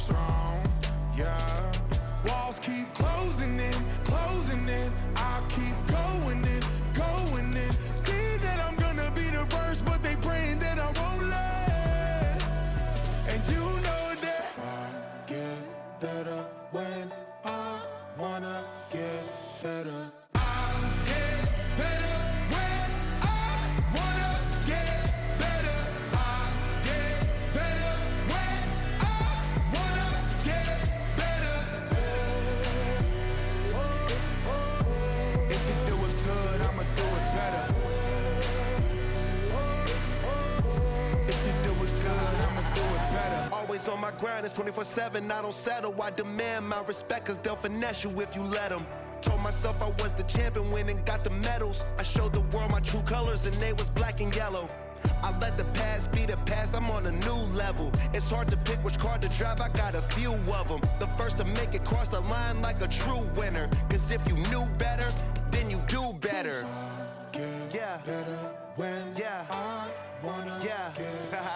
strong, yeah. Walls keep closing in, I keep going in. See that I'm gonna be the first, but they praying that I won't let. And you know that I get better when I wanna get better. On my grind, it's 24/7, I don't settle. I demand my respect, cause they'll finesse you if you let them. Told myself I was the champion, went and got the medals. I showed the world my true colors and they was black and yellow. I let the past be the past, I'm on a new level. It's hard to pick which car to drive, I got a few of them. The first to make it cross the line like a true winner. Cause if you knew better, then you do better. Yeah. Better when I wanna get better.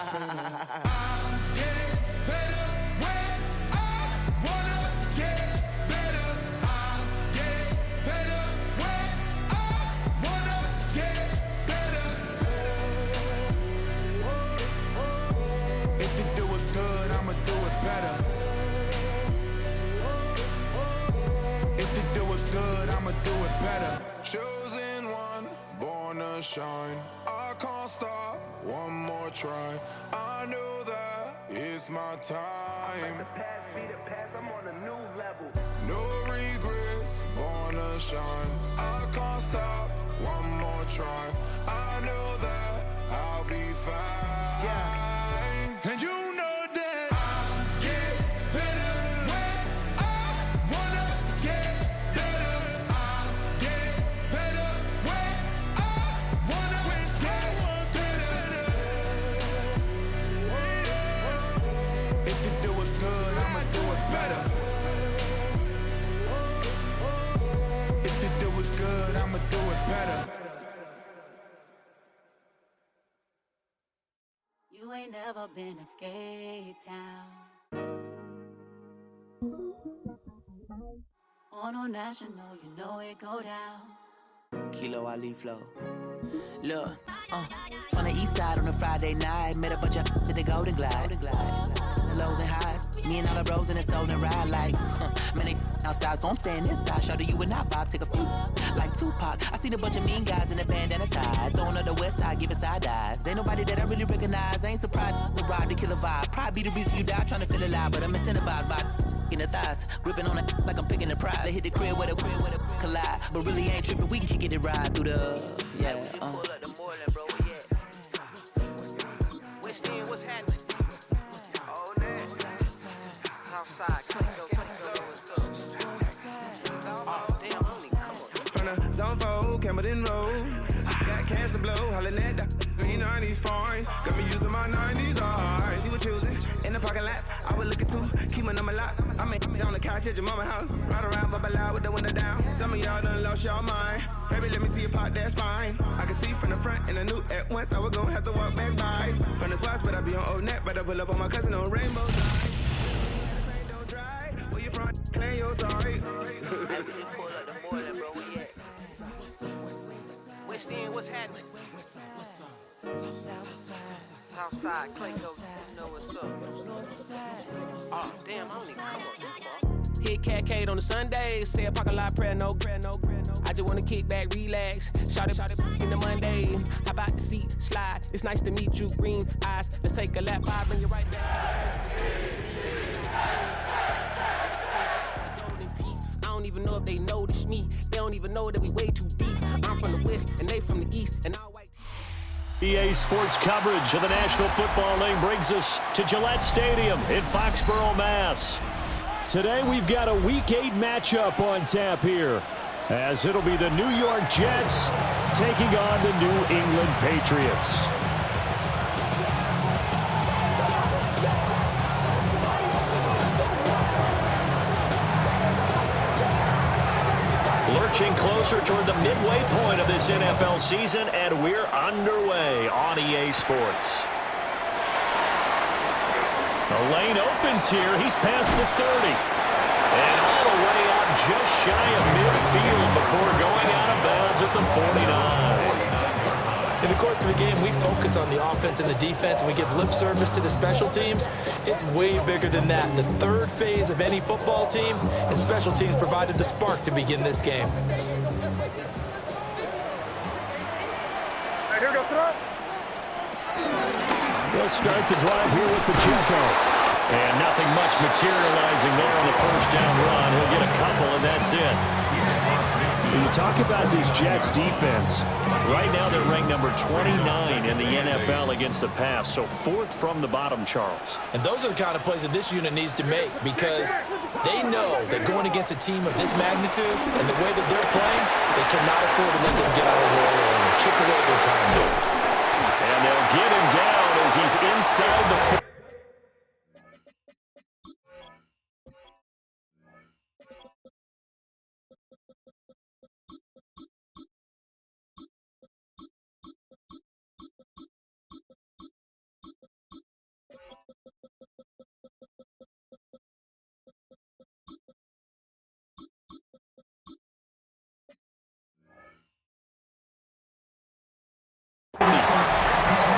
Chosen one, born to shine. I can't stop, one more try. I know that it's my time. Let the past be the past, I'm on a new level. No regrets, born to shine. I can't stop, one more try. I know that I'll be fine. Yeah. And you know that I'll get better when I wanna get better. I'll get better when I wanna get better. If you do it good, I'ma do it better. If you do it good, I'ma do it better. You ain't never been in Skate Town. On a national, you know it go down. Kilo Ali Flow. Look, from the east side on a Friday night, met a bunch of to the Golden Glide. The lows and highs, me and all the bros in a stolen ride like, man, they outside, so I'm staying inside. Shout to you and I vibe, take a few, like Tupac. I seen a bunch of mean guys in a bandana tie, throwing up the west side, giving side eyes. Ain't nobody that I really recognize, I ain't surprised to ride the killer vibe. Probably be the reason you die trying to feel alive, but I'm incentivized by in the thighs, gripping on it like I'm picking the prize. They hit the crib where the collide, but really ain't tripping. We can kick it ride through the Pull up the Moreland, bro. Yeah. What's happening? Oh, man. Southside, damn, homie, come on. From the zone 4, Campbellton Road. Got cash to blow, hollin' at the green 90s foreign. Got me using my 90s eyes. She was choosing in the parking lot. I was looking too, keep my number locked. I mean, on the couch at your mama house. Ride around, bubble loud with the window down. Some of y'all done lost y'all mind. Baby, let me see you pop that spine. I can see from the front and I knew at once I was gonna have to walk back by. From the spots, but I be on Old Net. Better pull up on my cousin on Rainbow Drive. Don't dry. Where you from? Claim your sorry. Pull up the Moreland, bro. Where you at? What's happening? Southside, Clayco, you know what's up. Oh, damn, homie, come on. Hit Catcade on the Sundays, say a parking lot prayer, no. I just wanna kick back, relax, shout it in the Monday. How about the seat slide? It's nice to meet you, green eyes. Let's take a lap, I bring you right back. I don't even know if they notice me. They don't even know that we way too deep. I'm from the west and they from the east, and all white. EA Sports coverage of the National Football League brings us to Gillette Stadium in Foxborough, Mass. Today we've got a Week 8 matchup on tap here, as it'll be the New York Jets taking on the New England Patriots. Lurching closer toward the midway point of this NFL season, and we're underway on EA Sports. A lane opens here. He's past the 30. And all the way out just shy of midfield before going out of bounds at the 49. In the course of a game, we focus on the offense and the defense, and we give lip service to the special teams. It's way bigger than that. The third phase of any football team, and special teams provided the spark to begin this game. Here we go, throw. They'll start the drive here with Pacheco. And nothing much materializing there on the first down run. He'll get a couple, and that's it. When you talk about this Jets defense, right now they're ranked number 29 in the NFL against the pass, so fourth from the bottom, Charles. And those are the kind of plays that this unit needs to make, because they know that going against a team of this magnitude and the way that they're playing, they cannot afford to let them get on a roll and chip away their time here. And they'll get him down as he's inside the 4.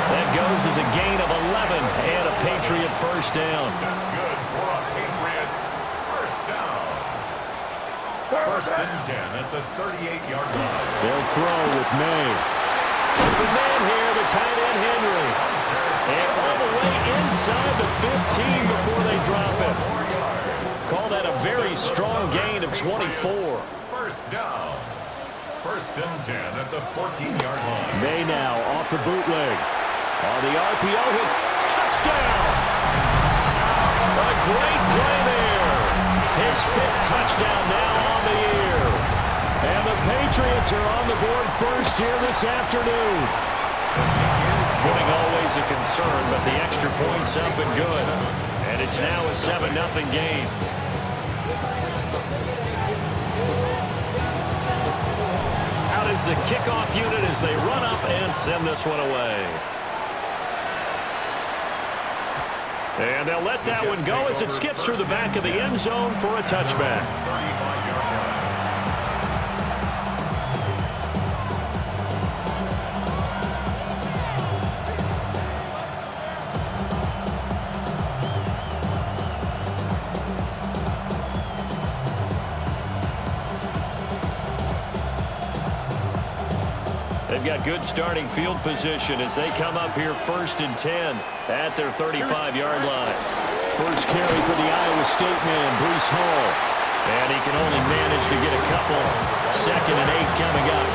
That goes as a gain of 11 and a Patriot first down. That's good for a Patriots first down. First and 10 at the 38-yard line. They'll throw with May. Open man here, the tight end Henry. And all the way inside the 15 before they drop it. Call that a very strong gain of 24. First down. First and 10 at the 14-yard line. May now off the bootleg. On the RPO hit. Touchdown! A great play there. His fifth touchdown now on the year. And the Patriots are on the board first here this afternoon. Footing always a concern, but the extra point's up and good. And it's now a 7-0 game. Out is the kickoff unit as they run up and send this one away. And they'll let that one go as it skips through the back of the end zone for a touchback. They've got good starting field position as they come up here first and 10 at their 35-yard line. First carry for the Iowa State man, Breece Hall. And he can only manage to get a couple. Second and 8 coming up.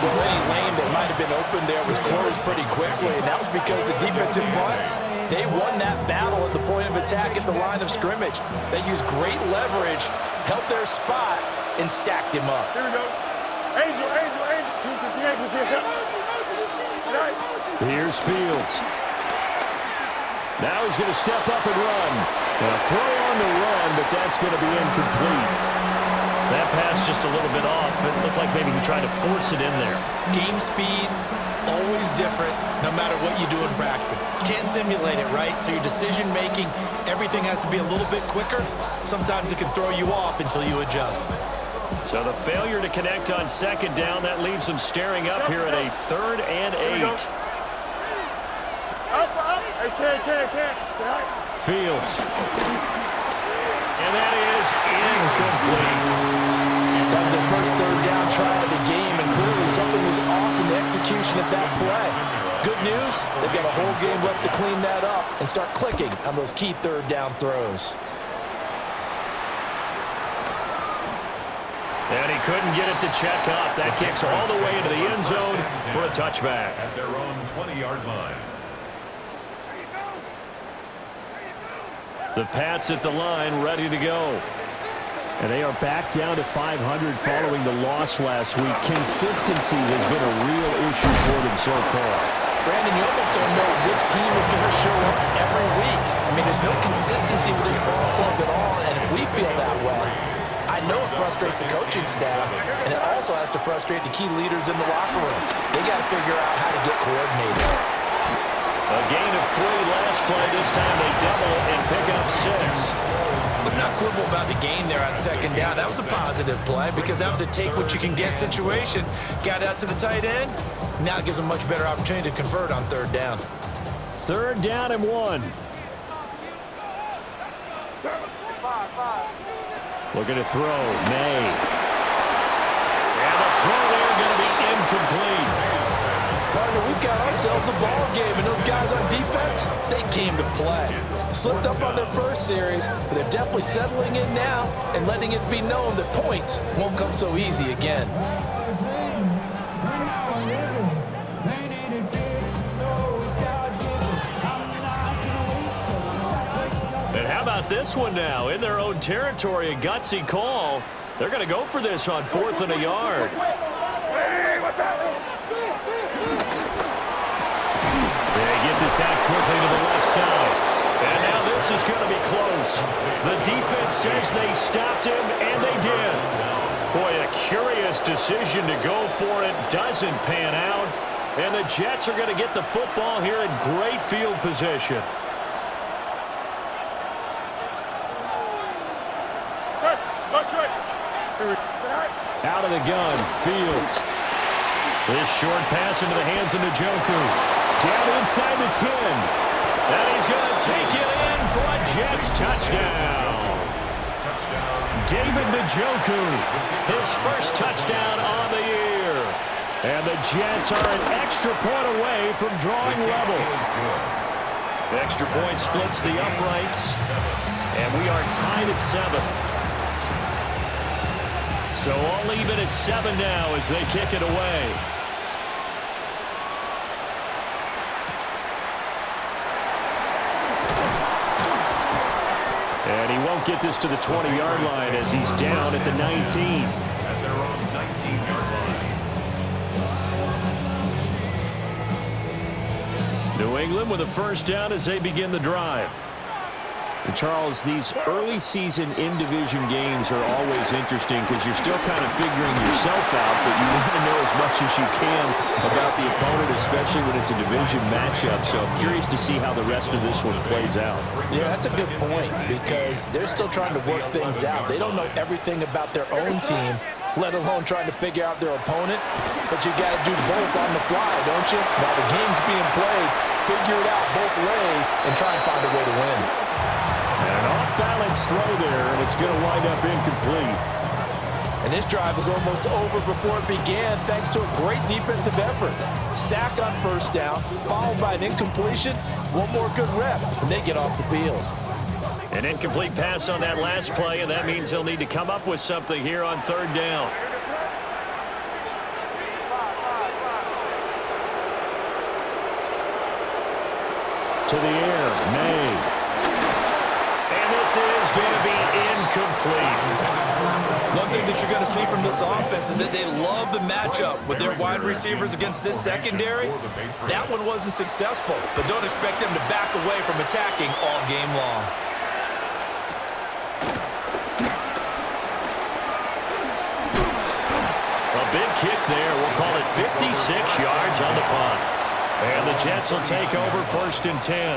Well, any lane that might have been open there was closed pretty quickly, and that was because the defensive front, they won that battle at the point of attack at the line of scrimmage. They used great leverage, helped their spot, and stacked him up. Here we go. Angel. Here's Fields. Now he's going to step up and run. And a throw on the run, but that's going to be incomplete. That pass just a little bit off. It looked like maybe he tried to force it in there. Game speed, always different, no matter what you do in practice. You can't simulate it, right? So your decision-making, everything has to be a little bit quicker. Sometimes it can throw you off until you adjust. So the failure to connect on second down, that leaves them staring up here at a 3rd and 8. Up. Can't. Fields. And that is incomplete. That was their first 3rd down try of the game, and clearly something was off in the execution of that play. Good news, they've got a whole game left to clean that up and start clicking on those key 3rd down throws. And he couldn't get it to check up. That kicks all the way into the end zone for a touchback. At their own 20-yard line. The Pats at the line, ready to go. And they are back down to 500 following the loss last week. Consistency has been a real issue for them so far. Brandon, you almost don't know what team is going to show up every week. I mean, there's no consistency with this ball club at all, and if we feel that way, I know it frustrates the coaching staff, and it also has to frustrate the key leaders in the locker room. They got to figure out how to get coordinated. A gain of 3 last play. This time they double and pick up 6. Let's not quibble about the gain there on second down. That was a positive play because that was a take-what-you-can-get situation. Got out to the tight end. Now it gives them a much better opportunity to convert on third down. 3rd down and 1. Looking to throw. May. And the throw there going to be incomplete. Partner, we've got ourselves a ball game, and those guys on defense, they came to play. Slipped up on their first series, but they're definitely settling in now and letting it be known that points won't come so easy again. And how about this one now? In their own territory, a gutsy call. They're going to go for this on 4th and a yard. They get this out quickly to the left side. And now this is going to be close. The defense says they stopped him, and they did. Boy, a curious decision to go for it. Doesn't pan out. And the Jets are going to get the football here in great field position. Out of the gun, Fields. This short pass into the hands of Njoku. Down inside the 10. And he's going to take it in for a Jets touchdown. David Njoku, his first touchdown on the year. And the Jets are an extra point away from drawing level. The extra point splits the uprights. And we are tied at 7. So all even at 7 now as they kick it away. And he won't get this to the 20-yard line as he's down at the 19. At their own 19-yard line. New England with a first down as they begin the drive. And Charles, these early season in-division games are always interesting because you're still kind of figuring yourself out, but you want to know as much as you can about the opponent, especially when it's a division matchup. So I'm curious to see how the rest of this one plays out. Yeah, that's a good point because they're still trying to work things out. They don't know everything about their own team, let alone trying to figure out their opponent. But you got to do both on the fly, don't you? While the game's being played, figure it out both ways and try and find a way to win. An off-balance throw there, and it's going to wind up incomplete. And this drive is almost over before it began thanks to a great defensive effort. Sack on first down, followed by an incompletion. One more good rep, and they get off the field. An incomplete pass on that last play, and that means they'll need to come up with something here on 3rd down. To the air, May. This is going to be incomplete. One thing that you're going to see from this offense is that they love the matchup with their wide receivers against this secondary. That one wasn't successful, but don't expect them to back away from attacking all game long. A big kick there. We'll call it 56 yards on the punt. And the Jets will take over 1st and 10.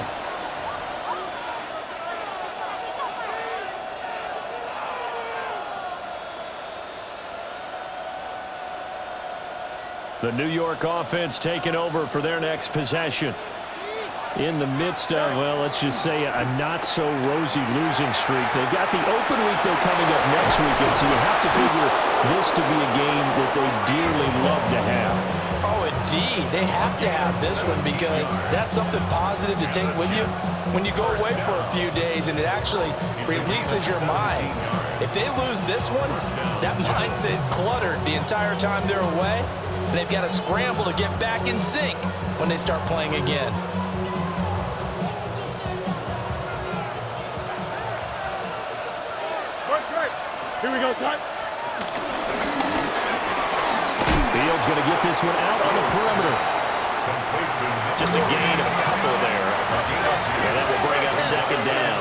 The New York offense taking over for their next possession. In the midst of, well, let's just say a not-so-rosy losing streak. They've got the open week, though, coming up next weekend, so you have to figure this to be a game that they dearly love to have. Oh, indeed. They have to have this one because that's something positive to take with you when you go away for a few days, and it actually releases your mind. If they lose this one, that mind stays cluttered the entire time they're away. And they've got to scramble to get back in sync when they start playing again. Here we go, son. Fields going to get this one out on the perimeter. Just a gain of a couple there. And that will bring up 2nd down.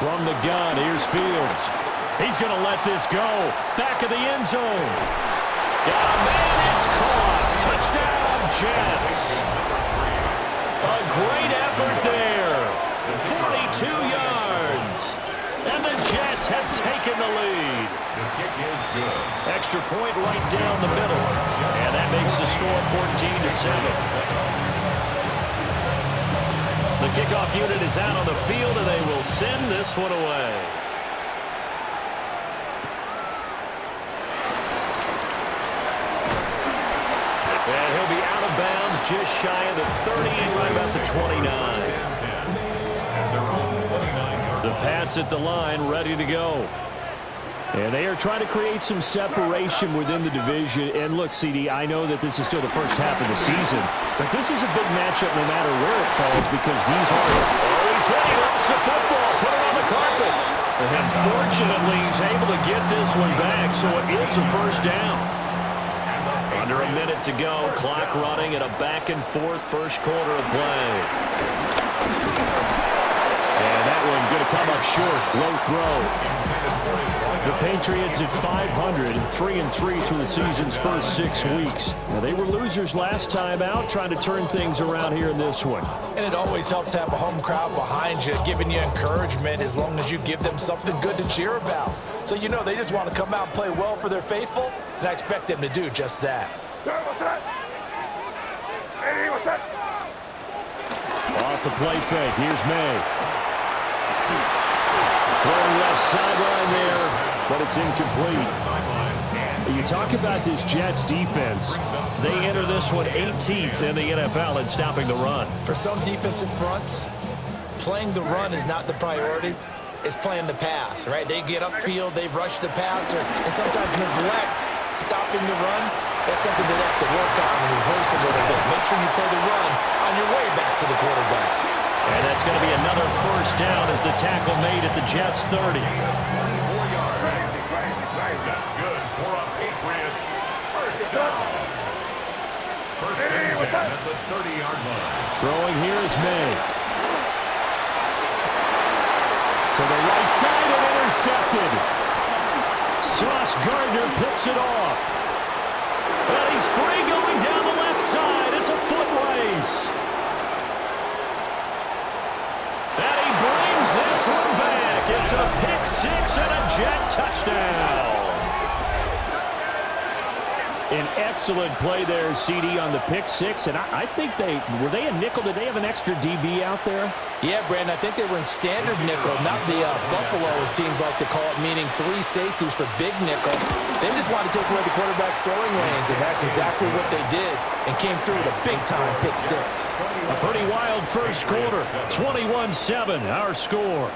From the gun, here's Fields. He's going to let this go. Back of the end zone. Got a man, it's caught. Touchdown, Jets. A great effort there. 42 yards. And the Jets have taken the lead. The kick is good. Extra point right down the middle. And that makes the score 14-7. The kickoff unit is out on the field, and they will send this one away. And he'll be out of bounds just shy of the 30, right about the 29. The Pats at the line, ready to go. And they are trying to create some separation within the division. And look, CD, I know that this is still the first half of the season, but this is a big matchup no matter where it falls because these are always hitting. Lost the football, put it on the carpet. And fortunately, he's able to get this one back, so it is a first down. Under a minute to go, clock running at a back-and-forth first quarter of play. And that one going to come up short. Low throw. The Patriots at 500 and 3-3 through the season's first 6 weeks. Now, they were losers last time out, trying to turn things around here in this one. And it always helps to have a home crowd behind you, giving you encouragement as long as you give them something good to cheer about. So you know they just want to come out and play well for their faithful, and I expect them to do just that. Off the play fake. Here's May. Throwing left sideline there, but it's incomplete. You talk about this Jets defense. They enter this one 18th in the NFL in stopping the run. For some defensive fronts, playing the run is not the priority. It's playing the pass, right? They get upfield, they rush the passer, and sometimes neglect stopping the run. That's something they have to work on and reverse a little bit. Make sure you play the run on your way back to the quarterback. And that's going to be another first down as the tackle made at the Jets' 30. 4 yards. That's good for a Patriots first down. First and 10 at the 30-yard line. Throwing here is May. To the right side and intercepted. Sauce Gardner picks it off. And he's free going down the left side. It's a foot race. And he brings this one back. It's a pick six and a Jet touchdown. An excellent play there, CD, on the pick six. And I think were they a nickel? Did they have an extra DB out there? Yeah, Brandon, I think they were in standard nickel, not the Buffalo, as teams like to call it, meaning 3 safeties for big nickel. They just wanted to take away the quarterback's throwing lanes, and that's exactly what they did, and came through with a big-time pick six. A pretty wild first quarter, 21-7, our score.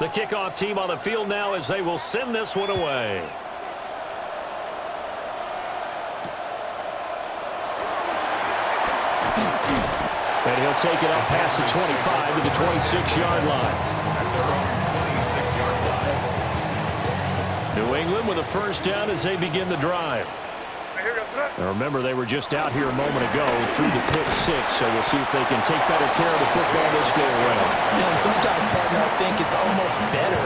The kickoff team on the field now as they will send this one away. And he'll take it up past the 25 to the 26-yard line. New England with a first down as they begin the drive. Now remember, they were just out here a moment ago through the pick six, so we'll see if they can take better care of the football this go around. And sometimes, partner, I think it's almost better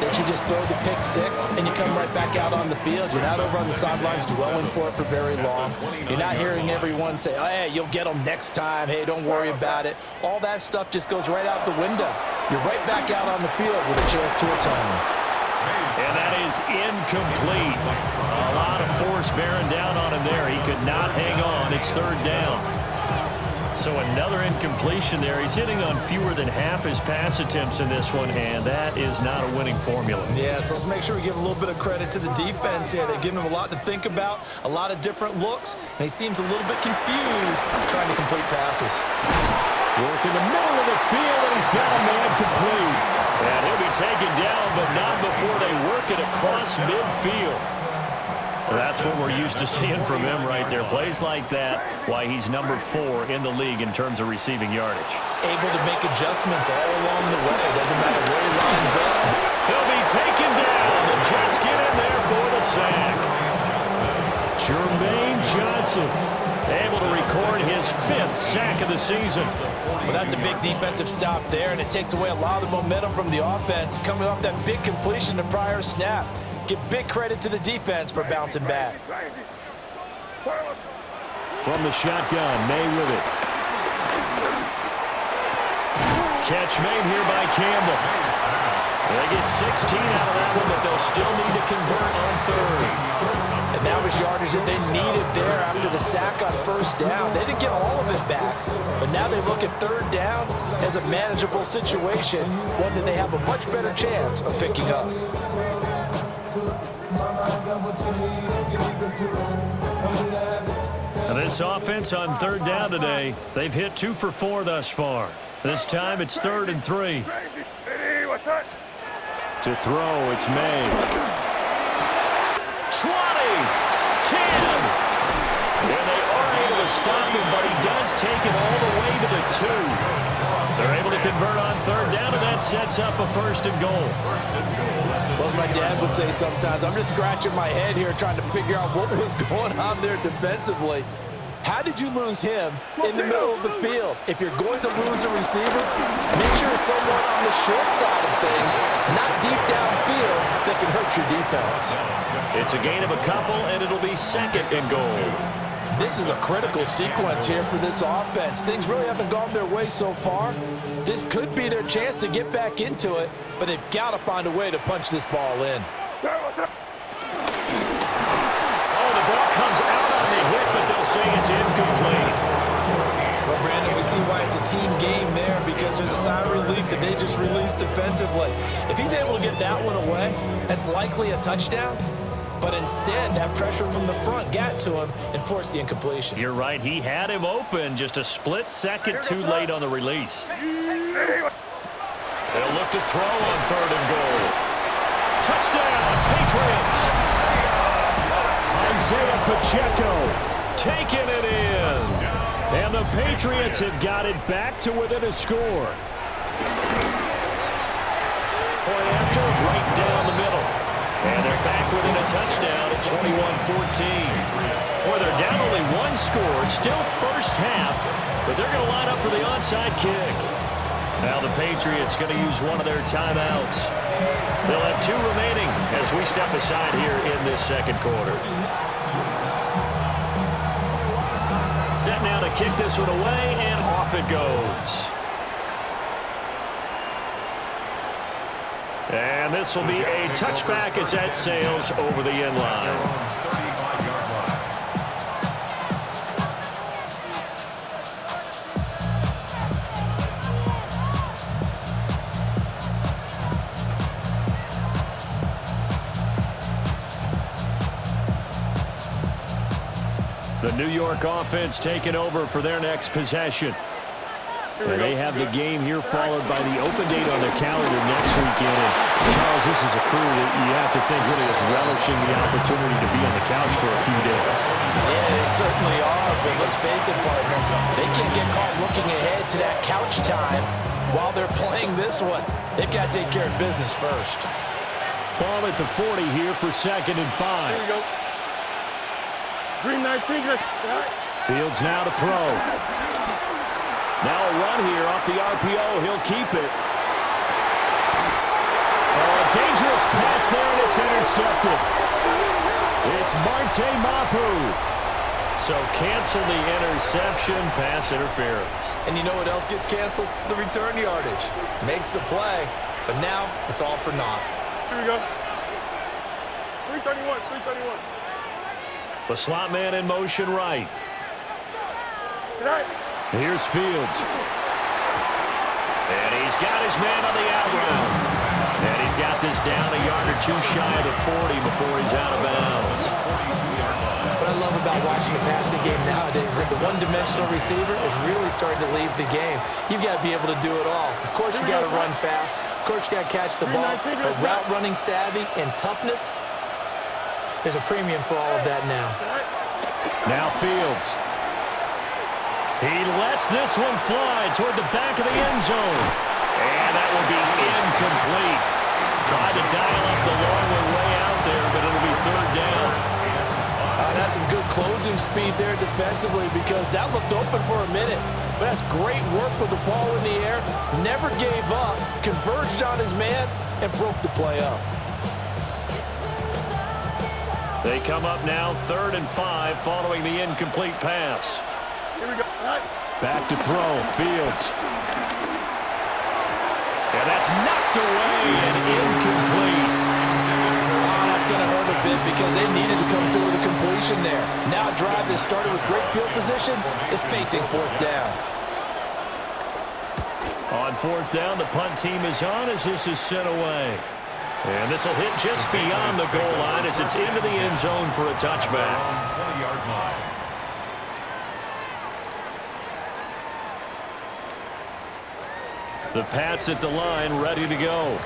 that you just throw the pick six and you come right back out on the field. You're not over on the sidelines dwelling for it for very long. You're not hearing everyone say, oh, hey, you'll get them next time. Hey, don't worry about it. All that stuff just goes right out the window. You're right back out on the field with a chance to atone. And that is incomplete. A lot of force bearing down on him there. He could not hang on. It's third down. So another incompletion there. He's hitting on fewer than half his pass attempts in this one, and that is not a winning formula. Yeah, so let's make sure we give a little bit of credit to the defense here. They give him a lot to think about, a lot of different looks, and he seems a little bit confused trying to complete passes. Work in the middle of the field, and he's got a man complete. And he'll be taken down, but not before they work it across midfield. That's what we're used to seeing from him right there. Plays like that, why he's number 4 in the league in terms of receiving yardage. Able to make adjustments all along the way. Doesn't matter where he lines up. He'll be taken down. The Jets get in there for the sack. Jermaine Johnson able to record his 5th sack of the season. Well, that's a big defensive stop there, and it takes away a lot of the momentum from the offense coming off that big completion the prior snap. Give big credit to the defense for bouncing back. From the shotgun, May with it. Catch made here by Campbell. They get 16 out of that one, but they'll still need to convert on 3rd. And that was yardage that they needed there after the sack on 1st down. They didn't get all of it back, but now they look at 3rd down as a manageable situation, one that they have a much better chance of picking up. And this offense on 3rd down today, they've hit 2 for 4 thus far. This time it's 3rd and 3. To throw, it's May. 20, 10. And they are able to stop him, but he does take it all the way to the 2. They're able to convert on 3rd down, and that sets up a 1st and goal. Well, as my dad would say sometimes, I'm just scratching my head here trying to figure out what was going on there defensively. How did you lose him in the middle of the field? If you're going to lose a receiver, make sure it's someone on the short side of things, not deep downfield, that can hurt your defense. It's a gain of a couple, and it'll be 2nd and goal. This is a critical sequence here for this offense. Things really haven't gone their way so far. This could be their chance to get back into it, but they've got to find a way to punch this ball in. Oh, the ball comes out on the hit, but they'll say it's incomplete. Well, Brandon, we see why it's a team game there, because there's a sign of relief that they just released defensively. If he's able to get that one away, that's likely a touchdown. But instead, that pressure from the front got to him and forced the incompletion. You're right. He had him open, just a split second too late on the release. They'll look to throw on 3rd and goal. Touchdown, Patriots! Isaiah Pacheco taking it in. And the Patriots have got it back to within a score. Point after, right down the middle. And they're back within a touchdown at 21-14. Boy, they're down only 1 score, still first half, but they're going to line up for the onside kick. Now the Patriots going to use one of their timeouts. They'll have 2 remaining as we step aside here in this 2nd quarter. Set now to kick this one away, and off it goes. And this will be a touchback as that sails over the end line. The New York offense taking over for their next possession. And they have the game here followed by the open date on their calendar next weekend. And Charles, this is a crew that you have to think really is relishing the opportunity to be on the couch for a few days. Yeah, they certainly are, but let's face it, partner, they can't get caught looking ahead to that couch time while they're playing this one. They've got to take care of business first. Ball at the 40 here for 2nd and 5. Here we go. Green 19. Fields now to throw. Now a run here off the RPO. He'll keep it. Oh, a dangerous pass there, and it's intercepted. It's Marte Mapu. So cancel the interception, pass interference. And you know what else gets canceled? The return yardage. Makes the play, but now it's all for naught. Here we go. 331, 331. The slot man in motion right. Tonight. Here's Fields. And he's got his man on the out route. And he's got this down a yard or 2 shy of the 40 before he's out of bounds. What I love about watching the passing game nowadays is that the one-dimensional receiver is really starting to leave the game. You've got to be able to do it all. Of course, you got to run fast. Of course, you got to catch the ball. But route running savvy and toughness, there's a premium for all of that now. Now Fields. He lets this one fly toward the back of the end zone. And that will be incomplete. Tried to dial up the long way out there, but it'll be 3rd down. That's some good closing speed there defensively because that looked open for a minute. But that's great work with the ball in the air. Never gave up, converged on his man, and broke the play up. They come up now 3rd and 5 following the incomplete pass. Here we go. Back to throw, Fields. And that's knocked away and incomplete. Oh, that's going to hurt a bit because they needed to come through with a completion there. Now a drive that started with great field position is facing 4th down. On 4th down, the punt team is on as this is sent away. And this will hit just beyond the goal line as it's into the end zone for a touchback. 20-yard line. The Pats at the line, ready to go.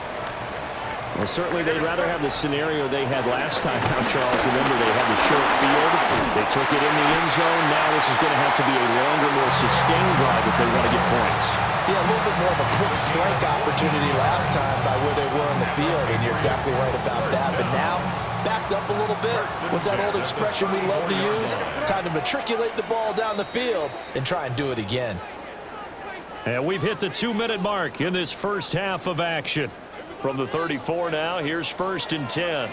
Well, certainly they'd rather have the scenario they had last time out, Charles. Remember, they had the short field. They took it in the end zone. Now this is going to have to be a longer, more sustained drive if they want to get points. Yeah, a little bit more of a quick strike opportunity last time by where they were in the field, and you're exactly right about that. But now, backed up a little bit. What's that old expression we love to use? Time to matriculate the ball down the field and try and do it again. And we've hit the 2-minute mark in this first half of action. From the 34 now, here's 1st and 10.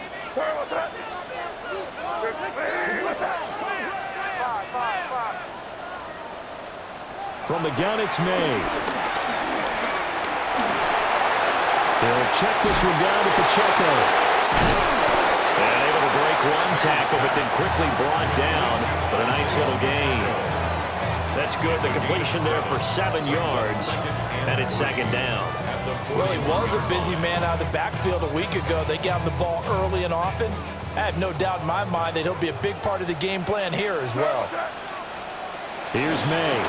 From the gun, it's May. He'll check this one down to Pacheco. And able to break one tackle, but then quickly brought down. But a nice little gain. That's good. The completion there for 7 yards. And it's 2nd down. Well, he was a busy man out of the backfield a week ago. They got him the ball early and often. I have no doubt in my mind that he'll be a big part of the game plan here as well. Here's May.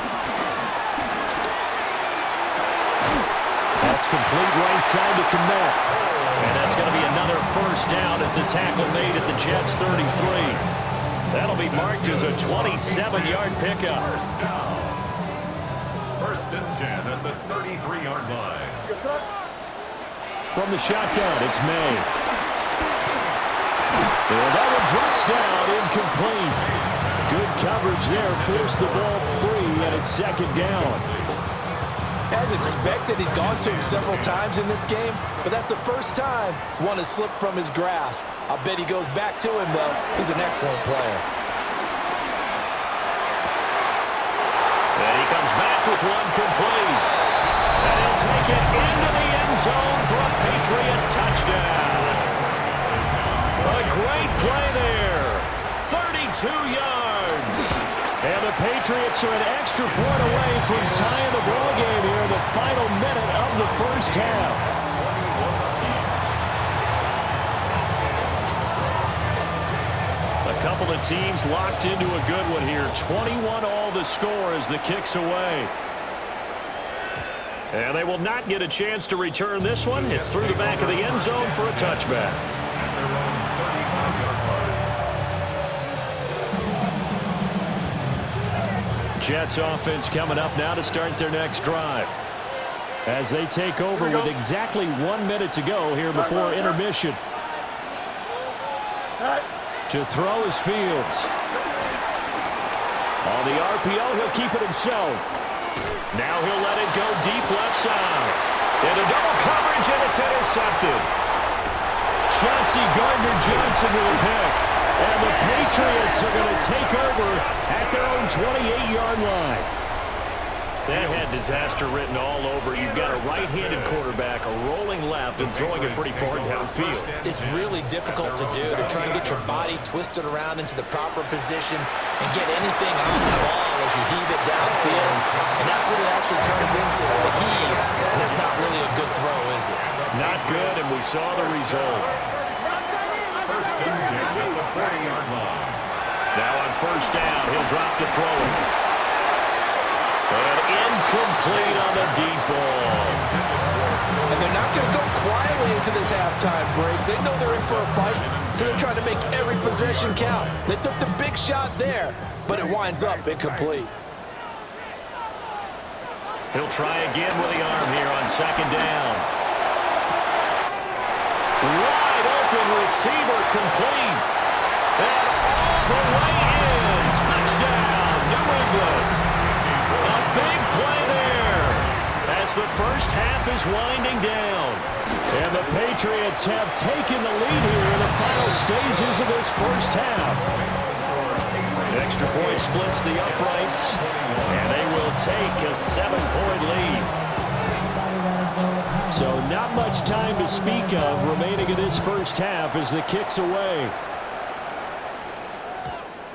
That's complete right side to Kmet. And that's going to be another 1st down as the tackle made at the Jets' 33. That'll be marked as a 27-yard pickup. 1st and 10 at the 33-yard line. From the shotgun, it's May. And that one drops down, incomplete. Good coverage there, forced the ball free, and it's 2nd down. As expected, he's gone to him several times in this game, but that's the first time one has slipped from his grasp. I'll bet he goes back to him, though. He's an excellent player. And he comes back with one complete. And he'll take it into the end zone for a Patriot touchdown. A great play there. 32 yards. And the Patriots are an extra point away from tying the ball game here in the final minute of the first half. A couple of teams locked into a good one here. 21 all the score as the kick's away. And they will not get a chance to return this one. It's through the back of the end zone for a touchback. Jets offense coming up now to start their next drive. As they take over with exactly 1 minute to go here before intermission. To throw is Fields. On the RPO, he'll keep it himself. Now he'll let it go deep left side. Into double coverage, and it's intercepted. Chauncey Gardner-Johnson with a pick. And the Patriots are going to take over at their own 28-yard line. That had disaster written all over. You've got a right-handed quarterback, a rolling left, and throwing it pretty far downfield. It's really difficult to do, to try and get your body twisted around into the proper position and get anything on the ball as you heave it downfield. And that's what it actually turns into, a heave. And that's not really a good throw, is it? Not good, and we saw the result. 1st and 10 at the 40-yard line. Now on 1st down, he'll drop to throw it. And incomplete on the deep ball. And they're not going to go quietly into this halftime break. They know they're in for a fight, so they're trying to make every possession count. They took the big shot there, but it winds up incomplete. He'll try again with the arm here on 2nd down. Wide open receiver complete. And all the way in. England. A big play there as the first half is winding down. And the Patriots have taken the lead here in the final stages of this first half. Extra point splits the uprights, and they will take a 7-point lead. So not much time to speak of remaining in this first half as the kick's away.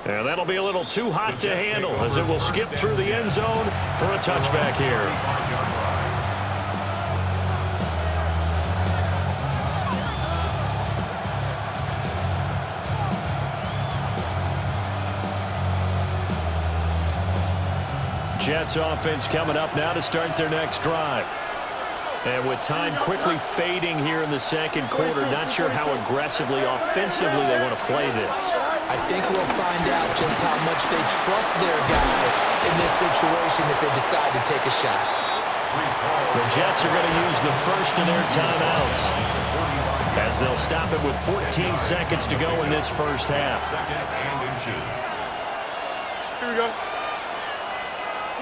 And that'll be a little too hot to handle as it will skip through the end zone for a touchback here. Jets offense coming up now to start their next drive. And with time quickly fading here in the second quarter, not sure how aggressively, offensively they want to play this. I think we'll find out just how much they trust their guys in this situation if they decide to take a shot. The Jets are going to use the first of their timeouts as they'll stop it with 14 seconds to go in this first half. Here we go.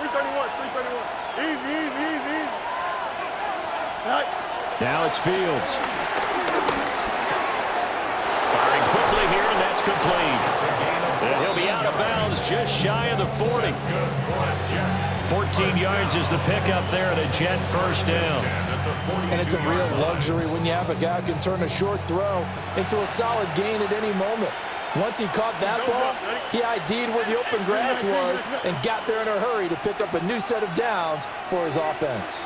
331. Easy. Right. Now it's Fields. Firing quickly here, and that's complete. And he'll be out of bounds just shy of the 40. 14 yards is the pickup there at a Jet first down. And it's a real luxury when you have a guy who can turn a short throw into a solid gain at any moment. Once he caught that ball, he ID'd where the open grass was and got there in a hurry to pick up a new set of downs for his offense.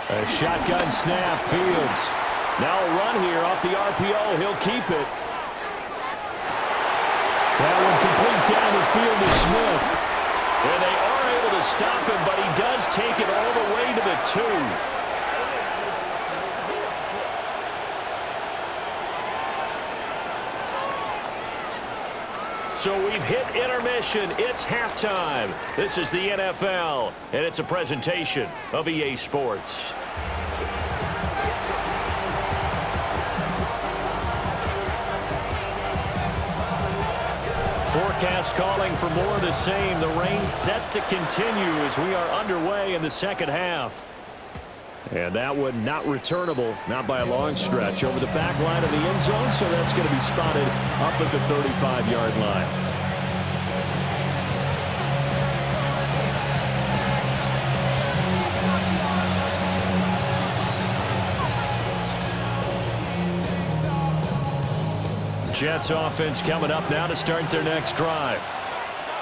A shotgun snap, Fields. Now a run here off the RPO. He'll keep it. That one complete down the field to Smith. And they are able to stop him, but he does take it all the way to the 2. So we've hit intermission. It's halftime. This is the NFL, and it's a presentation of EA Sports. Forecast calling for more of the same. The rain set to continue as we are underway in the second half. And that one not returnable, not by a long stretch, over the back line of the end zone, so that's going to be spotted up at the 35-yard line. Jets offense coming up now to start their next drive.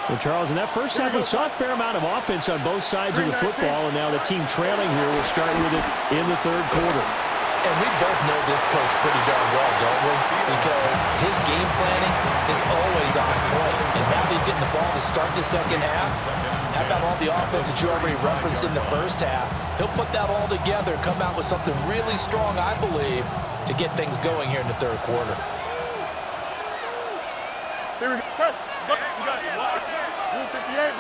Well, Charles, in that first half, we saw a fair amount of offense on both sides of the football, and now the team trailing here will start with it in the third quarter. And we both know this coach pretty darn well, don't we? Because his game planning is always on point. And now he's getting the ball to start the second half. How about all the offense that you already referenced in the first half? He'll put that all together, come out with something really strong, I believe, to get things going here in the third quarter. Here we go. Press. You got it. 58,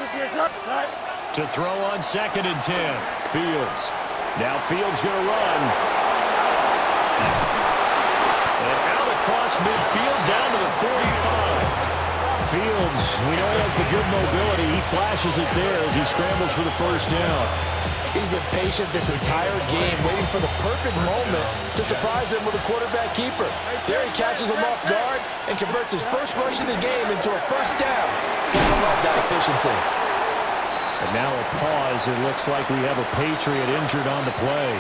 to throw on 2nd and 10. Fields. Now Fields going to run. And out across midfield down to the 45. Fields, we know he has the good mobility. He flashes it there as he scrambles for the first down. He's been patient this entire game, waiting for the perfect moment to surprise him with a quarterback keeper. There he catches him off guard and converts his first rush of the game into a first down. Gotta love that efficiency. And now a pause. It looks like we have a Patriot injured on the play.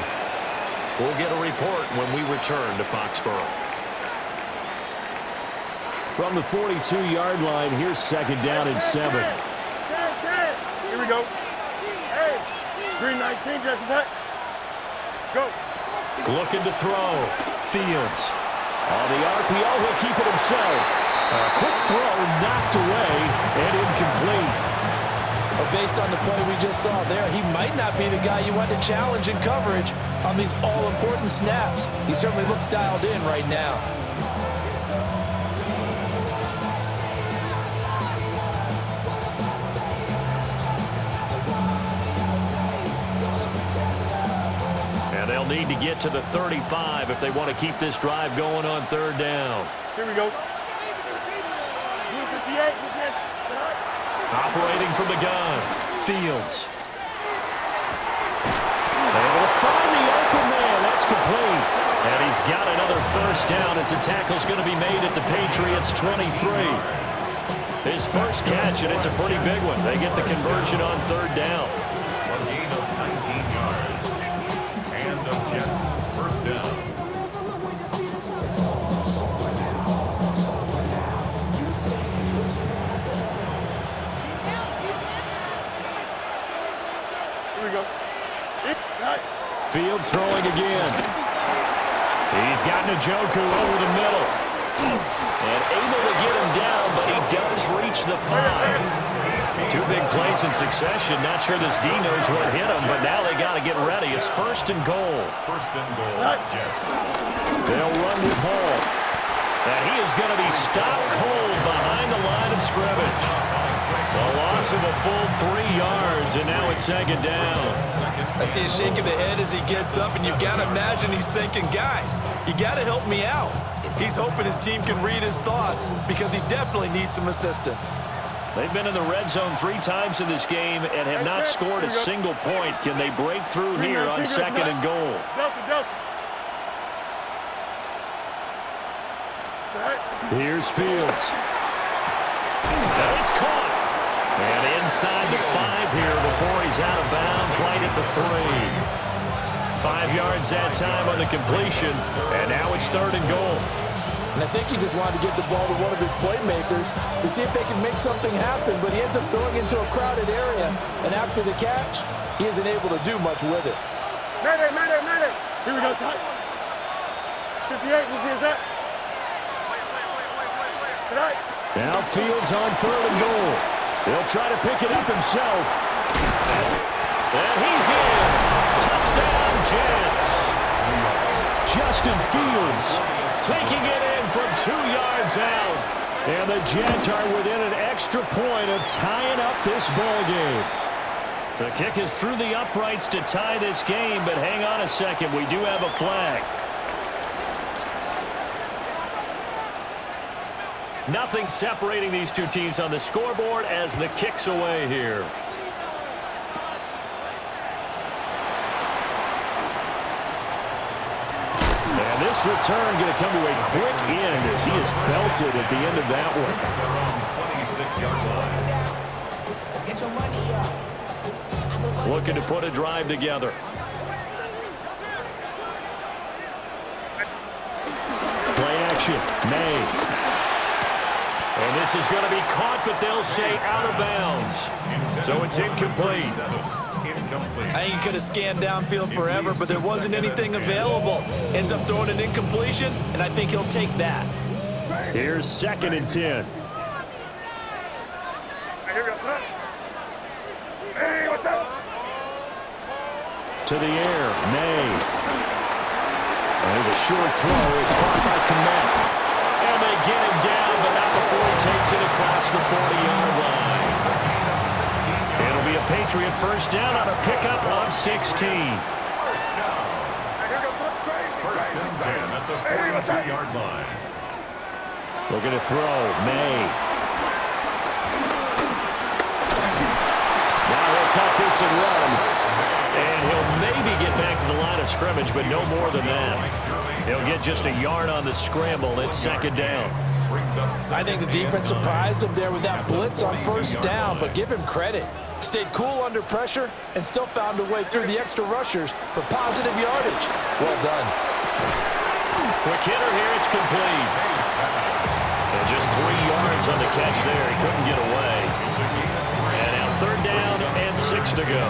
We'll get a report when we return to Foxborough. From the 42-yard line, here's 2nd down and 7. Here we go. Hey, green 19, Jesse Hut. Go. Looking to throw. Fields. On the RPO, he'll keep it himself. A quick throw knocked away and incomplete. But based on the play we just saw there, he might not be the guy you want to challenge in coverage on these all-important snaps. He certainly looks dialed in right now. And they'll need to get to the 35 if they want to keep this drive going on 3rd down. Here we go. Operating from the gun, Fields. Able to find the open man. That's complete. And he's got another first down as the tackle's going to be made at the Patriots' 23. His first catch, and it's a pretty big one. They get the conversion on third down. A gain of 19 yards. And the Jets first down. Here we go. Fields throwing again. He's got Njoku over the middle. And able to get him down, but he does reach the 5. 2 big plays in succession. Not sure this D knows what hit him, but now they got to get ready. It's first and goal. First and goal, Jets. They'll run with Hall. And he is going to be stopped cold behind the line of scrimmage. A loss of a full 3 yards, and now it's second down. I see a shake of the head as he gets up, and you've got to imagine he's thinking, guys, you got to help me out. He's hoping his team can read his thoughts because he definitely needs some assistance. They've been in the red zone 3 times in this game and have not scored a single point. Can they break through here on second and goal? Here's Fields. And it's caught. And inside the 5 here before he's out of bounds right at the 3. 5 yards that time on the completion, and now it's third and goal. And I think he just wanted to get the ball to one of his playmakers to see if they can make something happen, but he ends up throwing into a crowded area, and after the catch, he isn't able to do much with it. Mayday. Here we go, son. 58, we'll see his that. Now Fields on third and goal. He'll try to pick it up himself. And he's in. Touchdown, Jets. Justin Fields taking it in from 2 yards out. And the Jets are within an extra point of tying up this ball game. The kick is through the uprights to tie this game, but hang on a second. We do have a flag. Nothing separating these 2 teams on the scoreboard as the kick's away here. And this return going to come to a quick end as he is belted at the end of that one. Around 26-yard line. Get your money up. Looking to put a drive together. Play action. May. And this is going to be caught, but they'll say out of bounds. So it's incomplete. I think he could have scanned downfield forever, but there wasn't anything available. Ends up throwing an incompletion, and I think he'll take that. Here's second and 10. Hey, what's up? To the air, May. There's a short throw. It's caught by Kmet. And they get him down, but not before he takes it across the 40-yard line. It'll be a Patriot first down on a pickup of 16. First and 10 at the 42-yard line. Looking to throw, May. Now he'll tuck this and run. And he'll maybe get back to the line of scrimmage, but no more than that. He'll get just a yard on the scramble. It's second down. I think the defense surprised him there with that blitz on first down, but give him credit. Stayed cool under pressure and still found a way through the extra rushers for positive yardage. Well done. Quick hitter here, it's complete. And just 3 yards on the catch there. He couldn't get away. And now third down and 6 to go.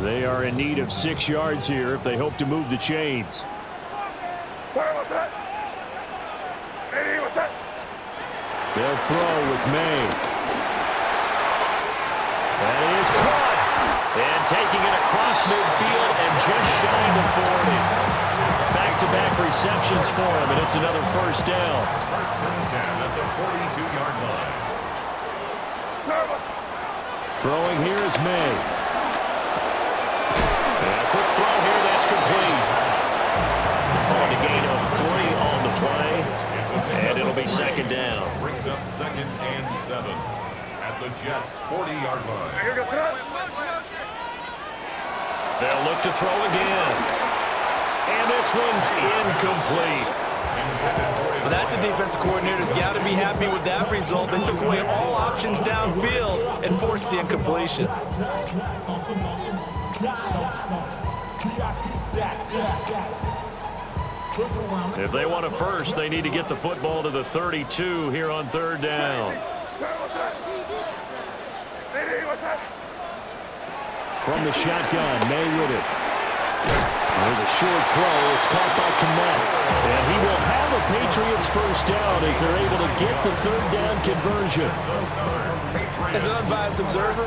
They are in need of 6 yards here if they hope to move the chains. What's that? Hey, what's that? They'll throw with May. That is caught. And taking it across midfield and just shy of 40. Back-to-back receptions for him, and it's another first down. First and 10 at the 42-yard line. Throwing here is May. second down. Brings up 2nd and 7 at the Jets' 40-yard line. They'll look to throw again. And this one's incomplete. Well, that's a defensive coordinator's got to be happy with that result. They took away all options downfield and forced the incompletion. If they want a first, they need to get the football to the 32 here on 3rd down. From the shotgun, May with it. There's a short throw. It's caught by Kmet. And he will have a Patriots first down as they're able to get the 3rd down conversion. As an unbiased observer,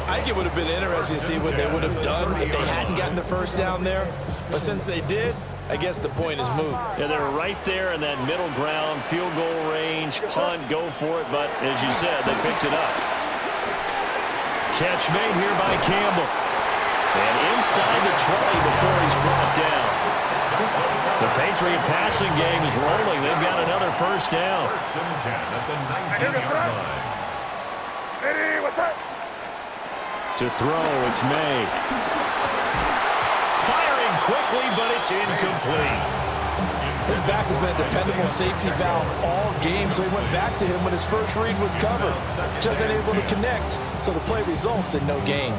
I think it would have been interesting to see what they would have done if they hadn't gotten the first down there. But since they did, I guess the point is moot. Yeah, they're right there in that middle ground, field goal range, punt, go for it. But as you said, they picked it up. Catch made here by Campbell. And inside the 20 before he's brought down. The Patriot passing game is rolling. They've got another first down. 1st and 10 at the 19-yard line. To throw, it's May. Firing quickly, but it's incomplete. His back has been a dependable safety valve all game, so he went back to him when his first read was covered. Just unable to connect, so the play results in no gain.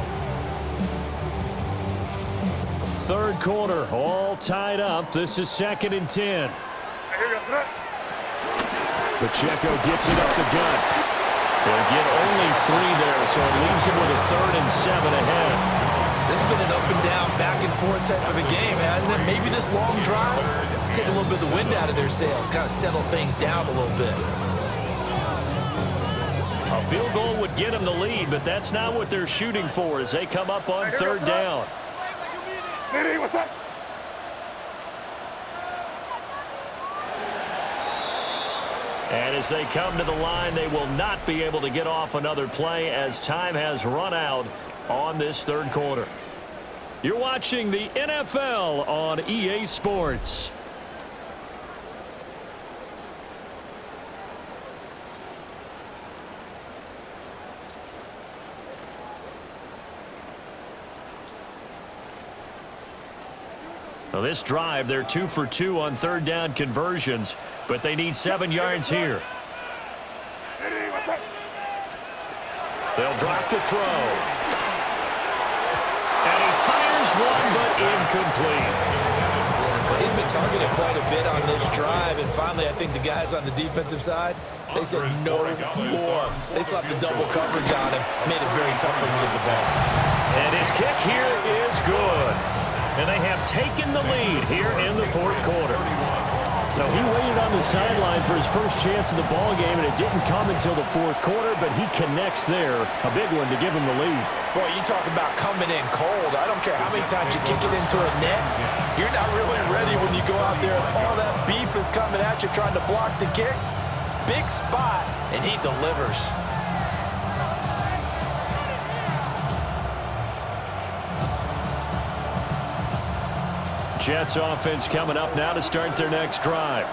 3rd quarter, all tied up. This is 2nd and 10. Pacheco gets it up the gut. They'll get only 3 there, so it leaves him with a 3rd and 7 ahead. This has been an up and down, back and forth type of a game, hasn't it? Maybe this long drive, take a little bit of the wind out of their sails, kind of settle things down a little bit. A field goal would get them the lead, but that's not what they're shooting for as they come up on 3rd down. What's up? And as they come to the line, they will not be able to get off another play as time has run out on this 3rd quarter. You're watching the NFL on EA Sports. Well, this drive, they're 2 for 2 on 3rd down conversions, but they need 7 yards here. They'll drop to throw. And he fires one, but incomplete. Well, he'd been targeted quite a bit on this drive, and finally I think the guys on the defensive side, they said no more. They slapped the double coverage on him, made it very tough for him to get the ball. And his kick here is good. And they have taken the lead here in the 4th quarter. So he waited on the sideline for his first chance of the ball game, and it didn't come until the 4th quarter, but he connects there. A big one to give him the lead. Boy, you talk about coming in cold. I don't care how many times you kick it into a net. You're not really ready when you go out there and all that beef is coming at you trying to block the kick. Big spot, and he delivers. Jets offense coming up now to start their next drive.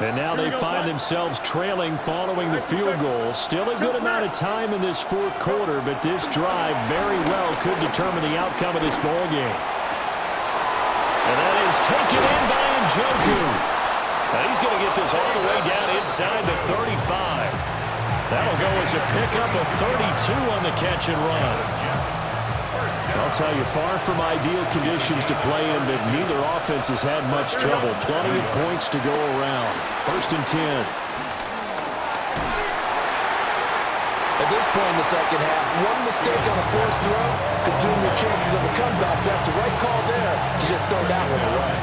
And now they find themselves trailing following the field goal. Still a good amount of time in this 4th quarter, but this drive very well could determine the outcome of this ball game. And that is taken in by Njoku. Now he's going to get this all the way down inside the 35. That'll go as a pickup of 32 on the catch and run. I'll tell you, far from ideal conditions to play in, but neither offense has had much trouble. Plenty of points to go around. 1st and 10. At this point in the second half, one mistake on a forced throw could doom your chances of a comeback. So that's the right call there to just throw that one away.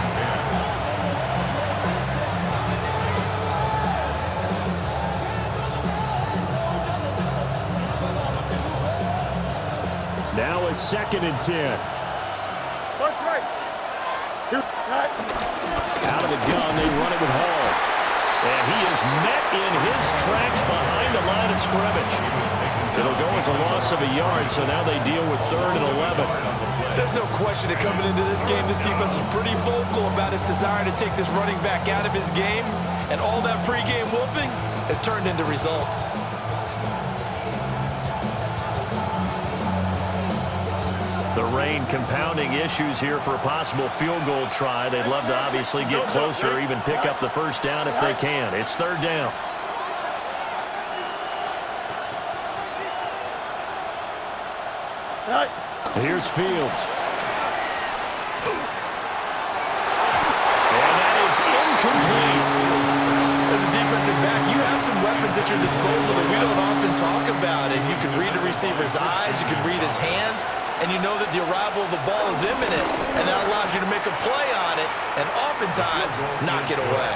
Now it's 2nd and 10. Right. Out of the gun, they run it with Hall. And he is met in his tracks behind the line of scrimmage. It'll go as a loss of a yard, so now they deal with 3rd and 11. There's no question that coming into this game, this defense was pretty vocal about its desire to take this running back out of his game, and all that pregame wolfing has turned into results. The rain compounding issues here for a possible field goal try. They'd love to obviously get closer or even pick up the first down if they can. It's 3rd down. Here's Fields. And that is incomplete. As a defensive back, you have some weapons at your disposal that we don't often talk about. And you can read the receiver's eyes, you can read his hands, and you know that the arrival of the ball is imminent, and that allows you to make a play on it and oftentimes knock it away.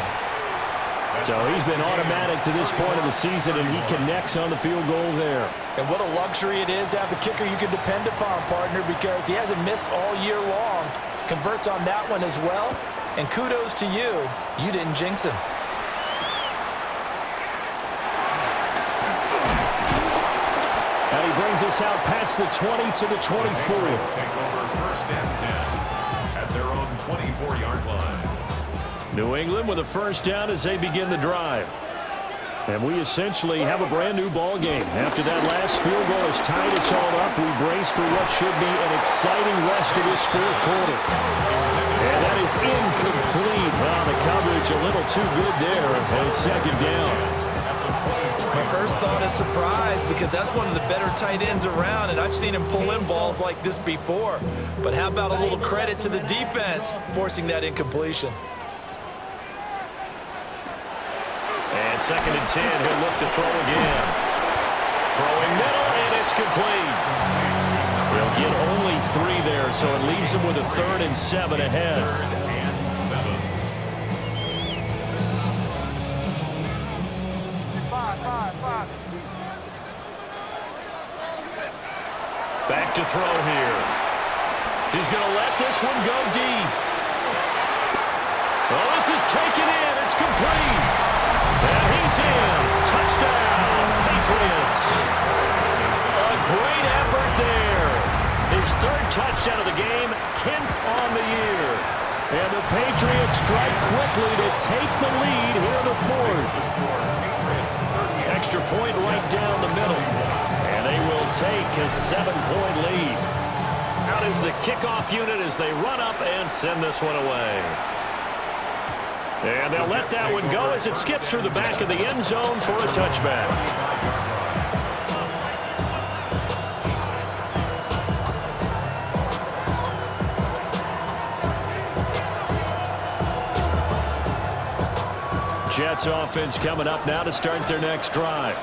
So he's been automatic to this point of the season, and he connects on the field goal there. And what a luxury it is to have a kicker you can depend upon, partner, because he hasn't missed all year long. Converts on that one as well. And kudos to you. You didn't jinx him. And he brings us out past the 20 to the 24. Take over 1st and 10 at their own 24-yard line. New England with a first down as they begin the drive. And we essentially have a brand new ball game. After that last field goal has tied us all up, we brace for what should be an exciting rest of this 4th quarter. And that is incomplete. Well, the coverage a little too good there. And it's 2nd down. My first thought is surprise, because that's one of the better tight ends around, and I've seen him pull in balls like this before. But how about a little credit to the defense forcing that incompletion? And 2nd and 10, he'll look to throw again. Throwing middle, and it's complete. They'll get only 3 there, so it leaves them with a 3rd and 7 ahead. 3rd and 7. Back to throw here. He's going to let this one go deep. Oh, this is taken in. It's complete. And he's in. Touchdown, Patriots. A great effort there. His 3rd touchdown of the game, 10th on the year. And the Patriots strike quickly to take the lead here in the 4th. Extra point right down the middle. And they will take a 7-point lead. Out is the kickoff unit as they run up and send this one away. And they'll let that one go as it skips through the back of the end zone for a touchback. Jets offense coming up now to start their next drive.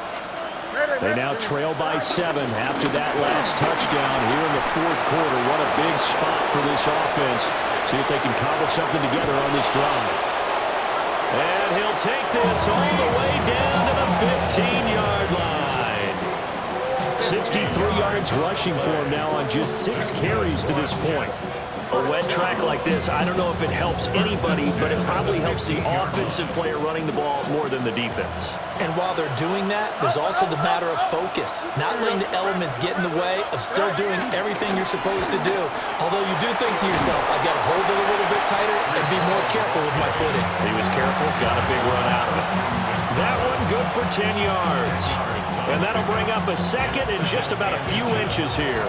They now trail by 7 after that last touchdown here in the 4th quarter. What a big spot for this offense. See if they can cobble something together on this drive. And he'll take this all the way down to the 15-yard line. 63 yards rushing for him now on just 6 carries to this point. A wet track like this, I don't know if it helps anybody, but it probably helps the offensive player running the ball more than the defense. And while they're doing that, there's also the matter of focus. Not letting the elements get in the way of still doing everything you're supposed to do. Although you do think to yourself, I've got to hold it a little bit tighter and be more careful with my footing. He was careful, got a big run out of it. That one good for 10 yards. And that'll bring up a 2nd and just about a few inches here.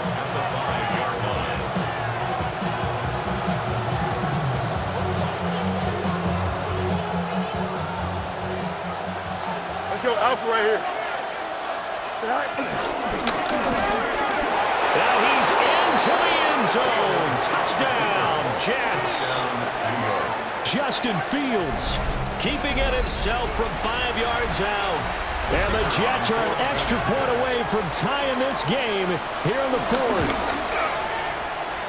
Let's go Alpha right here. Now he's into the end zone. Touchdown, Jets. Justin Fields keeping it himself from 5 yards out. And the Jets are an extra point away from tying this game here in the 4th.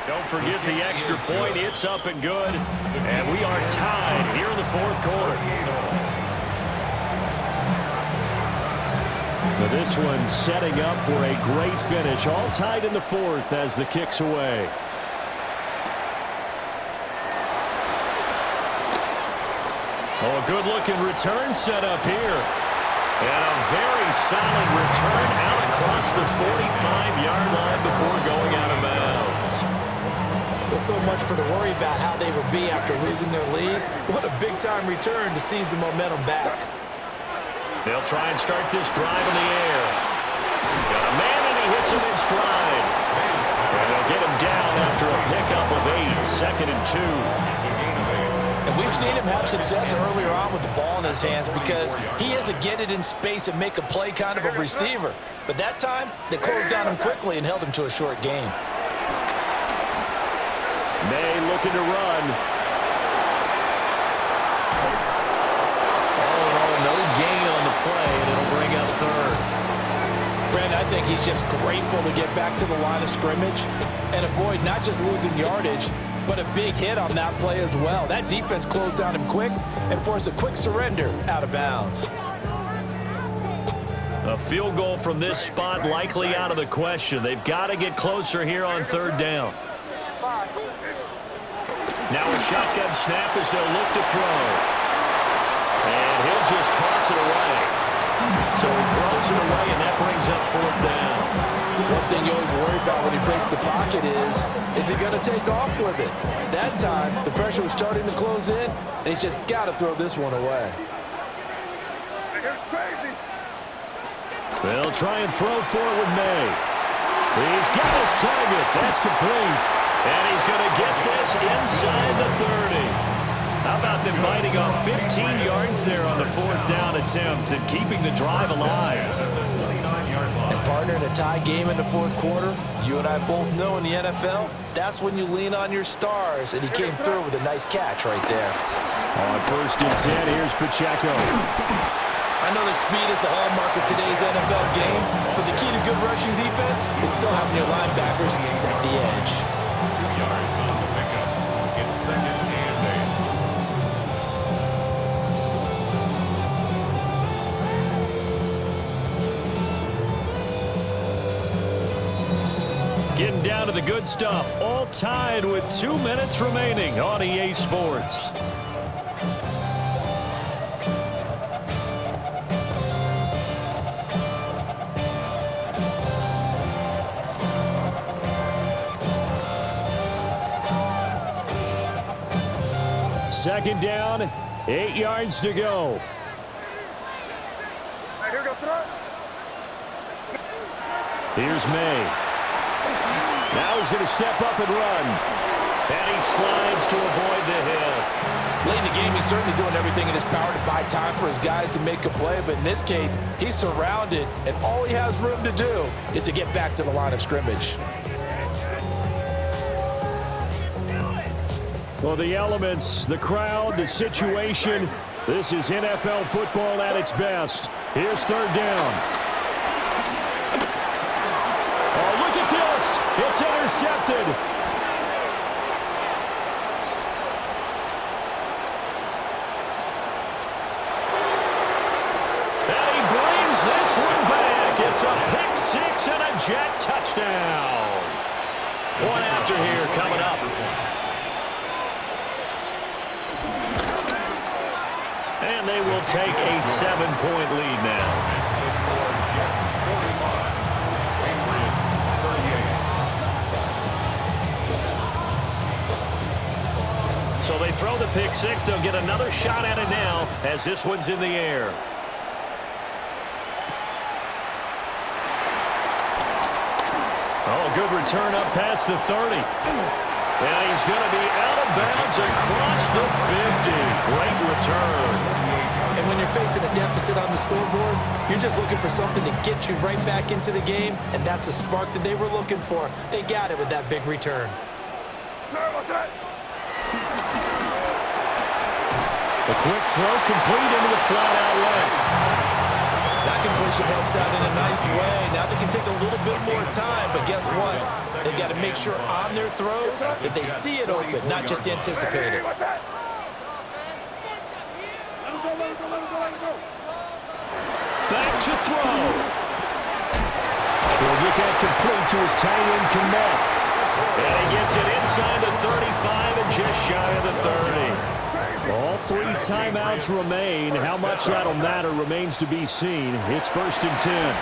Don't forget the extra point. It's up and good. And we are tied here in the 4th quarter. But this one setting up for a great finish. All tied in the 4th as the kick's away. Oh, a good-looking return set up here. And a very solid return out across the 45-yard line before going out of bounds. Well, so much for the worry about how they would be after losing their lead. What a big-time return to seize the momentum back. They'll try and start this drive in the air. Got a man, and he hits him in stride. And they'll get him down after a pickup of 8, 2nd and 2. And we've seen him have success earlier on with the ball in his hands because he has to get it in space and make a play kind of a receiver. But that time, they closed down him quickly and held him to a short gain. May looking to run. No gain on the play, and it'll bring up 3rd. Brandon, I think he's just grateful to get back to the line of scrimmage and avoid not just losing yardage, but a big hit on that play as well. That defense closed down him quick and forced a quick surrender out of bounds. A field goal from this spot likely out of the question. They've got to get closer here on 3rd down. Now a shotgun snap as they'll look to throw. And he'll just toss it away. So he throws it away, and that brings up 4th down. One thing you always worry about when he breaks the pocket is he going to take off with it? That time, the pressure was starting to close in, and he's just got to throw this one away. They'll try and throw forward May. He's got his target. That's complete. And he's going to get this inside the 30. How about them biting off 15 yards there on the 4th down attempt and keeping the drive alive? And partner, in a tie game in the 4th quarter, you and I both know in the NFL, that's when you lean on your stars, and he came through with a nice catch right there. On 1st and 10, here's Pacheco. I know that speed is the hallmark of today's NFL game, but the key to good rushing defense is still having your linebackers set the edge. 2 yards on the pickup. It's 2nd and 8. Getting down to the good stuff, all tied with 2 minutes remaining on EA Sports. Second down, 8 yards to go. Here's May. Now he's going to step up and run. And he slides to avoid the hit. Late in the game, he's certainly doing everything in his power to buy time for his guys to make a play. But in this case, he's surrounded, and all he has room to do is to get back to the line of scrimmage. Well, the elements, the crowd, the situation, this is NFL football at its best. Here's 3rd down. Oh, look at this. It's intercepted. And he brings this one back. It's a pick 6 and a jet touchdown. Point after here coming up. And they will take a 7-point lead now. Jets 45, Patriots 38. So they throw the pick 6. They'll get another shot at it now as this one's in the air. Oh, good return up past the 30. And he's going to be out of bounds across the 50. Great return. And when you're facing a deficit on the scoreboard, you're just looking for something to get you right back into the game, and that's the spark that they were looking for. They got it with that big return. A quick throw complete into the flat out left. That completion helps out in a nice way. Now they can take a little bit more time, but guess what? They've got to make sure on their throws that they see it open, not just anticipate it. Back to throw. He'll get that complete to his tight end, Kmet. And he gets it inside the 35 and just shy of the 30. All 3 timeouts remain. How much that'll matter remains to be seen. It's 1st and 10.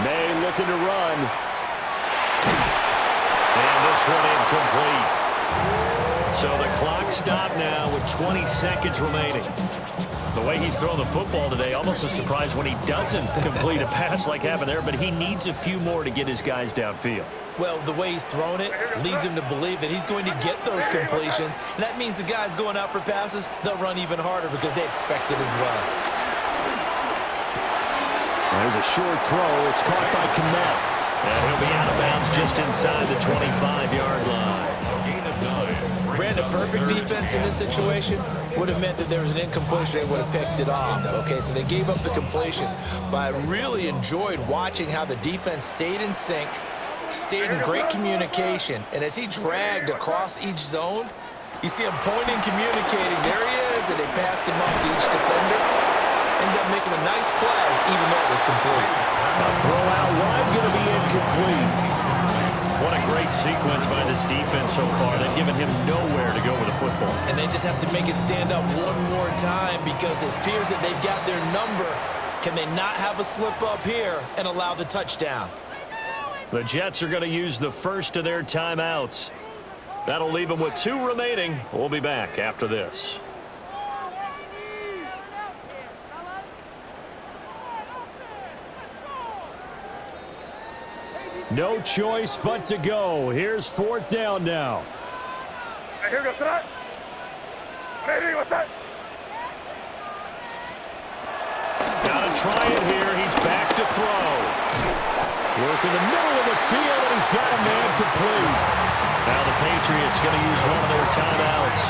May looking to run. And this one incomplete. So the clock stopped now with 20 seconds remaining. The way he's throwing the football today, almost a surprise when he doesn't complete a pass like happened there, but he needs a few more to get his guys downfield. Well, the way he's thrown it leads him to believe that he's going to get those completions, and that means the guys going out for passes, they'll run even harder because they expect it as well. There's a short throw. It's caught by Kmet. And he'll be out of bounds just inside the 25-yard line. Brandon, perfect defense in this situation would have meant that there was an incompletion. They would have picked it off. Okay, so they gave up the completion. But I really enjoyed watching how the defense stayed in sync, stayed in great communication. And as he dragged across each zone, you see him pointing, communicating. There he is, and they passed him up to each defender. Ended up making a nice play, even though it was complete. A throw out wide, going to be incomplete. What a great sequence by this defense so far. They've given him nowhere to go with the football. And they just have to make it stand up one more time because it appears that they've got their number. Can they not have a slip up here and allow the touchdown? The Jets are going to use the first of their timeouts. That'll leave them with 2 remaining. We'll be back after this. No choice but to go. Here's 4th down now. Here goes that. Ready, what's that? Gotta try it here. He's back to throw. Work in the middle of the field, and he's got a man complete. Now the Patriots going to use one of their timeouts.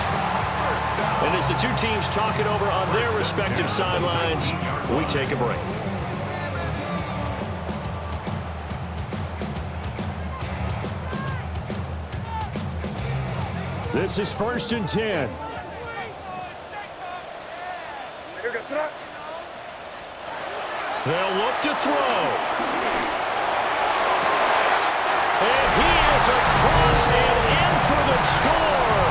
And as the 2 teams talk it over on their respective sidelines, we take a break. This is 1st and 10. They'll look to throw. And he is across and in for the score.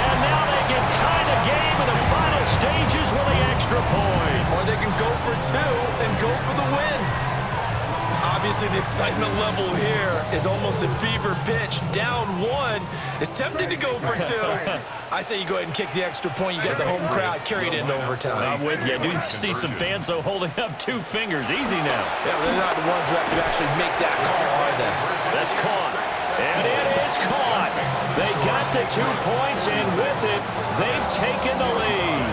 And now they can tie the game in the final stages with the extra point. Or they can go for 2 and go for the win. Obviously, the excitement level here is almost a fever pitch. Down 1. It's tempting to go for 2. I say you go ahead and kick the extra point. You got the home crowd, carry it into overtime. I'm with you. I do see some fans, though, holding up 2 fingers. Easy now. Yeah, but they're not the ones who have to actually make that call, are they? That's caught. And it is caught. They got the 2 points, and with it, they've taken the lead.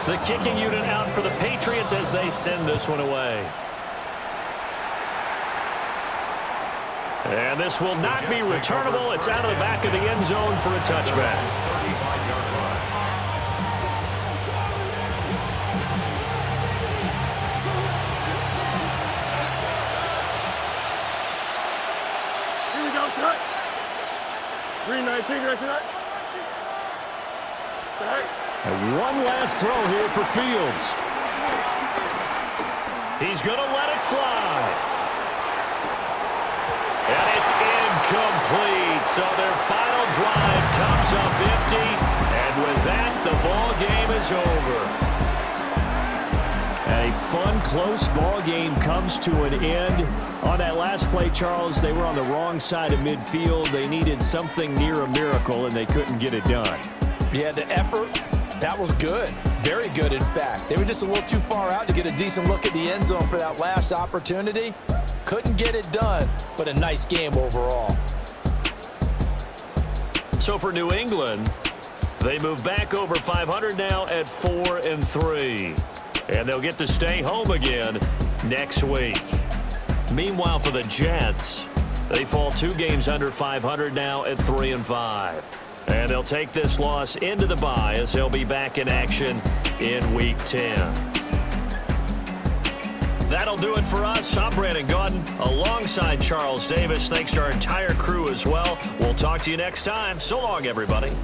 The kicking unit out for the Patriots as they send this one away. And this will not be returnable. It's out of the back of the end zone for a touchback. Here we go, set. Green 19, ready for that? Set. And one last throw here for Fields. He's going to let it fly. And it's incomplete. So their final drive comes up empty. And with that, the ball game is over. A fun, close ball game comes to an end. On that last play, Charles, they were on the wrong side of midfield. They needed something near a miracle, and they couldn't get it done. Yeah, the effort, that was good. Very good, in fact. They were just a little too far out to get a decent look at the end zone for that last opportunity. Couldn't get it done, but a nice game overall. So for New England, they move back over 500 now at 4-3. And they'll get to stay home again next week. Meanwhile, for the Jets, they fall 2 games under 500 now at 3-5. And they'll take this loss into the bye as they'll be back in action in Week 10. That'll do it for us. I'm Brandon Gaudin alongside Charles Davis. Thanks to our entire crew as well. We'll talk to you next time. So long, everybody.